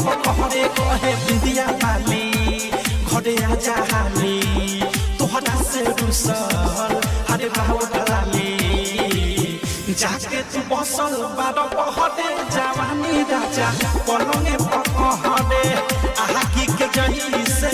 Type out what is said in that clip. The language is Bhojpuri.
पकड़े कहे बिंदिया वाली घरे आजा हाली तोहरा से रुसल हरे बाबू ढलाली जाके तू बसल बारो पहरे जवानी राजा पलंगे पकड़े आहा की के जही से